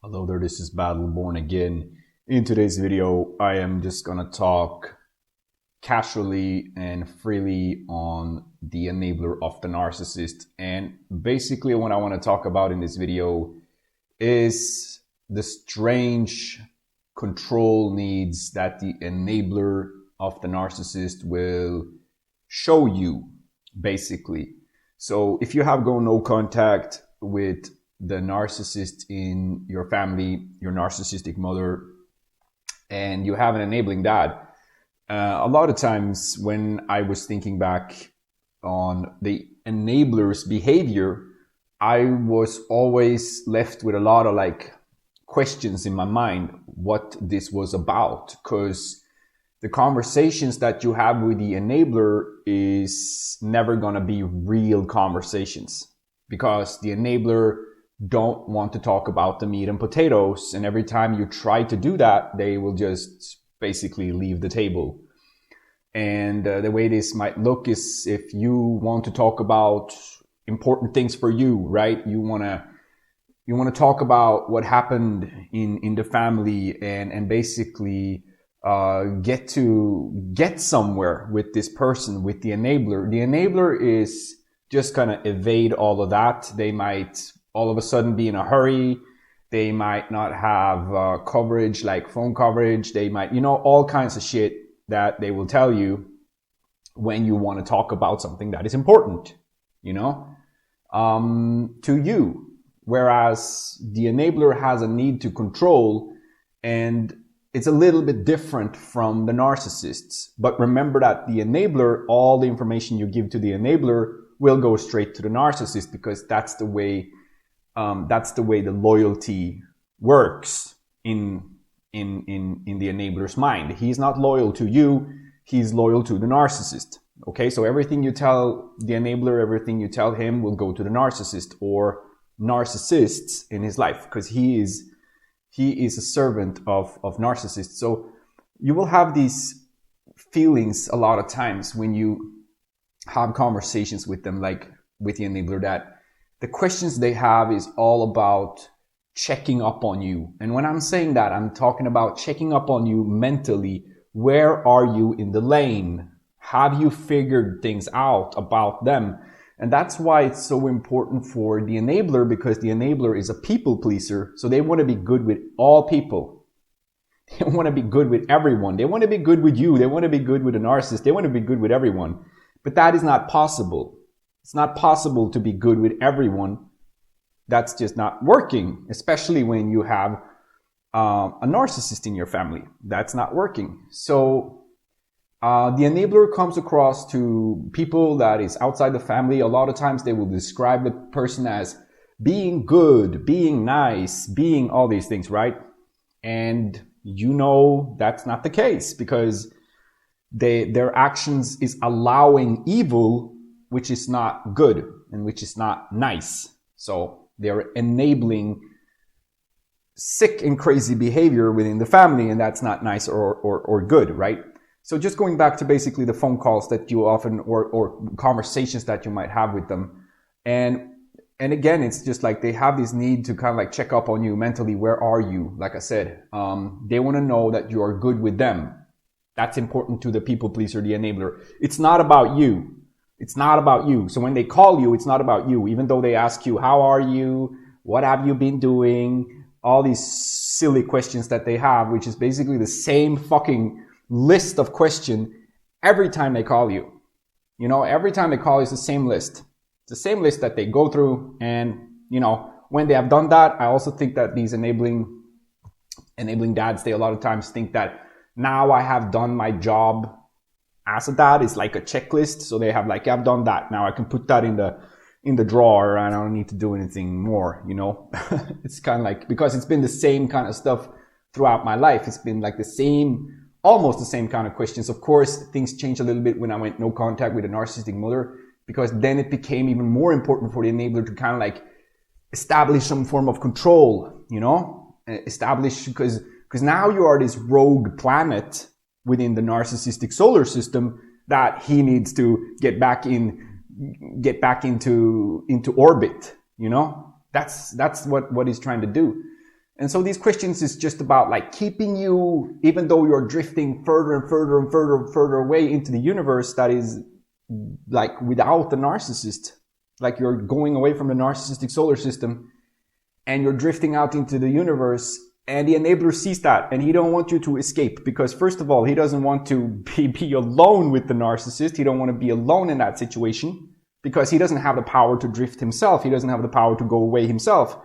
Hello there, this is Battleborn again. In today's video, I am just gonna talk casually and freely on the enabler of the narcissist. And basically what I want to talk about in this video is the strange control needs that the enabler of the narcissist will show you, basically. So if you have gone no contact with the narcissist in your family, your narcissistic mother, and you have an enabling dad, a lot of times when I was thinking back on the enabler's behavior, I was always left with a lot of questions in my mind what this was about, because the conversations that you have with the enabler is never going to be real conversations, because the enabler don't want to talk about the meat and potatoes, and every time you try to do that, they will just basically leave the table. And the way this might look is, if you want to talk about important things for you, right? You want to talk about what happened in the family, and basically get somewhere with this person, with the enabler. The enabler is just gonna evade all of that. They might all of a sudden be in a hurry. They might not have coverage, like phone coverage. They might, all kinds of shit that they will tell you when you want to talk about something that is important, to you. Whereas the enabler has a need to control, and it's a little bit different from the narcissists. But remember that the enabler, all the information you give to the enabler will go straight to the narcissist, because that's the way the loyalty works in the enabler's mind. He's not loyal to you, he's loyal to the narcissist. Okay, so everything you tell the enabler, everything you tell him will go to the narcissist or narcissists in his life, because he is a servant of narcissists. So you will have these feelings a lot of times when you have conversations with them, like with the enabler, that the questions they have is all about checking up on you. And when I'm saying that, I'm talking about checking up on you mentally. Where are you in the lane? Have you figured things out about them? And that's why it's so important for the enabler, because the enabler is a people pleaser. So they want to be good with all people. They want to be good with everyone. They want to be good with you. They want to be good with a narcissist. They want to be good with everyone. But that is not possible. It's not possible to be good with everyone. That's just not working, especially when you have a narcissist in your family. That's not working. So the enabler comes across to people that is outside the family. A lot of times they will describe the person as being good, being nice, being all these things, right? And that's not the case, because their actions is allowing evil, which is not good and which is not nice. So they're enabling sick and crazy behavior within the family, and that's not nice or good, right? So just going back to basically the phone calls that you often, or conversations that you might have with them. And again, it's just like they have this need to kind of check up on you mentally. Where are you? Like I said, they want to know that you are good with them. That's important to the people pleaser, the enabler. It's not about you. It's not about you. So when they call you, it's not about you. Even though they ask you, how are you? What have you been doing? All these silly questions that they have, which is basically the same fucking list of questions every time they call you. Every time they call, it's the same list. It's the same list that they go through. And, when they have done that, I also think that these enabling dads, they a lot of times think that now I have done my job as a dad. Is like a checklist. So they have I've done that. Now I can put that in the drawer and I don't need to do anything more, It's kind of because it's been the same kind of stuff throughout my life. It's been almost the same kind of questions. Of course, things changed a little bit when I went no contact with a narcissistic mother, because then it became even more important for the enabler to kind of establish some form of control, establish, because now you are this rogue planet within the narcissistic solar system that he needs to get back into orbit. That's what he's trying to do. And so these questions is just about like keeping you, even though you're drifting further and further and further and further away into the universe that is like without the narcissist, like you're going away from the narcissistic solar system and you're drifting out into the universe, and the enabler sees that and he don't want you to escape, because first of all, he doesn't want to be alone with the narcissist. He don't want to be alone in that situation because he doesn't have the power to drift himself. He doesn't have the power to go away himself.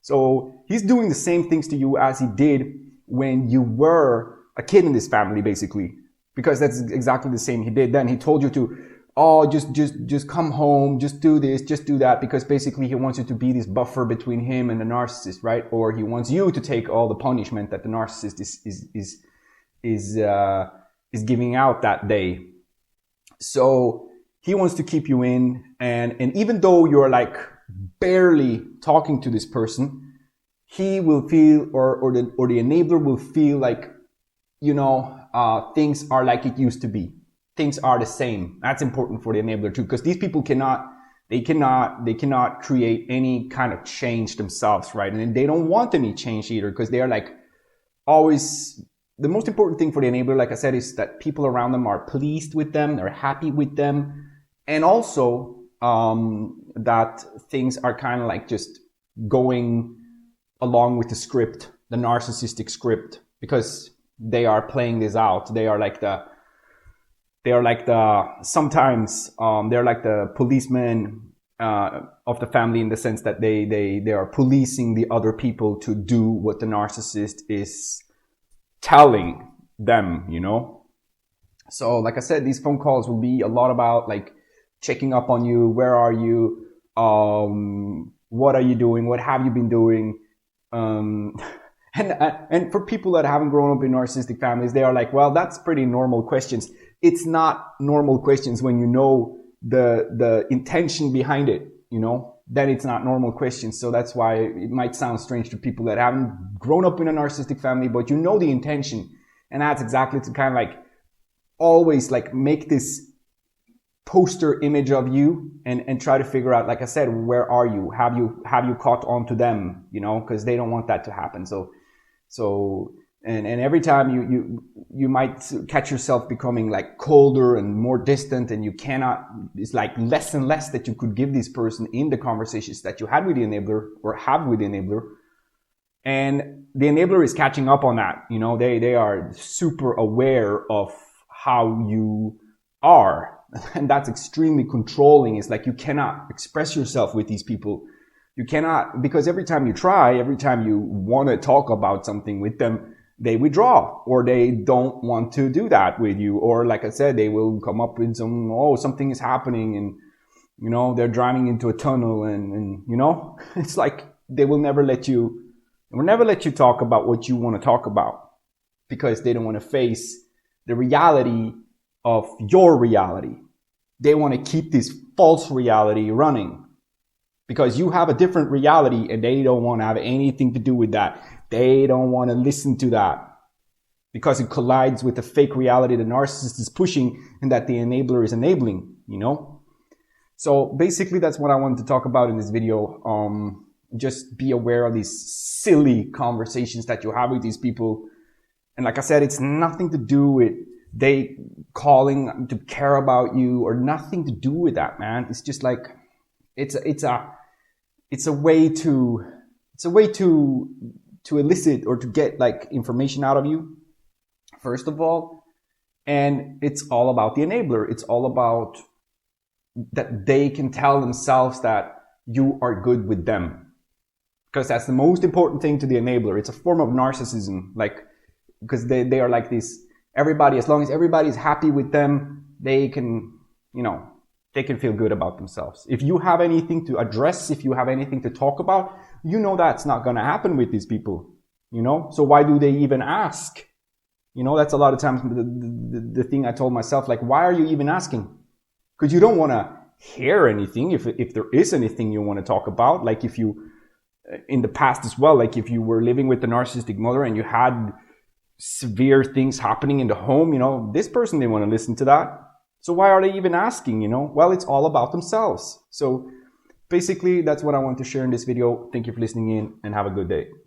So he's doing the same things to you as he did when you were a kid in this family, basically, because that's exactly the same he did then. He told you to, oh, just come home, just do this, just do that, because basically he wants you to be this buffer between him and the narcissist, right? Or he wants you to take all the punishment that the narcissist is giving out that day. So he wants to keep you in, and even though you're like barely talking to this person, he will feel, or the enabler will feel like, you know, things are like it used to be. Things are the same. That's important for the enabler too, because these people cannot create any kind of change themselves, right? And they don't want any change either, because they are like always, the most important thing for the enabler, like I said, is that people around them are pleased with them, they're happy with them, and also that things are kind of like just going along with the script, the narcissistic script, because they are playing this out. They are like the policemen of the family, in the sense that they are policing the other people to do what the narcissist is telling them, you know? So like I said, these phone calls will be a lot about like checking up on you. Where are you? What are you doing? What have you been doing? And for people that haven't grown up in narcissistic families, they are like, well, that's pretty normal questions. It's not normal questions when you know the intention behind it, you know, then it's not normal questions. So that's why it might sound strange to people that haven't grown up in a narcissistic family, but you know the intention. And that's exactly to kind of like always like make this poster image of you and try to figure out, like I said, where are you? Have you caught on to them, you know, because they don't want that to happen. So and every time you might catch yourself becoming like colder and more distant, and you cannot, it's like less and less that you could give this person in the conversations that you had with the enabler or have with the enabler. And the enabler is catching up on that. You know, they are super aware of how you are. And that's extremely controlling. It's like you cannot express yourself with these people. You cannot, because every time you try, every time you want to talk about something with them, they withdraw, or they don't want to do that with you. Or like I said, they will come up with something is happening, and, you know, they're driving into a tunnel, and you know, it's like they will never let you talk about what you want to talk about, because they don't want to face the reality of your reality. They want to keep this false reality running, because you have a different reality and they don't want to have anything to do with that. They don't want to listen to that, because it collides with the fake reality the narcissist is pushing and that the enabler is enabling, you know? So basically that's what I wanted to talk about in this video. Just be aware of these silly conversations that you have with these people. And like I said, it's nothing to do with they calling to care about you, or nothing to do with that, man. It's just like, it's a way to elicit or to get like information out of you, first of all. And it's all about the enabler. It's all about that they can tell themselves that you are good with them, because that's the most important thing to the enabler. It's a form of narcissism, like, because they are like this. Everybody, as long as everybody is happy with them, they can, you know, they can feel good about themselves. If you have anything to address, if you have anything to talk about, you know that's not going to happen with these people, you know? So why do they even ask? You know, that's a lot of times the thing I told myself, like, why are you even asking? Because you don't want to hear anything if there is anything you want to talk about. Like if you, in the past as well, like if you were living with the narcissistic mother and you had severe things happening in the home, you know, this person didn't want to listen to that. So why are they even asking, you know? Well, it's all about themselves. So basically, that's what I want to share in this video. Thank you for listening in, and have a good day.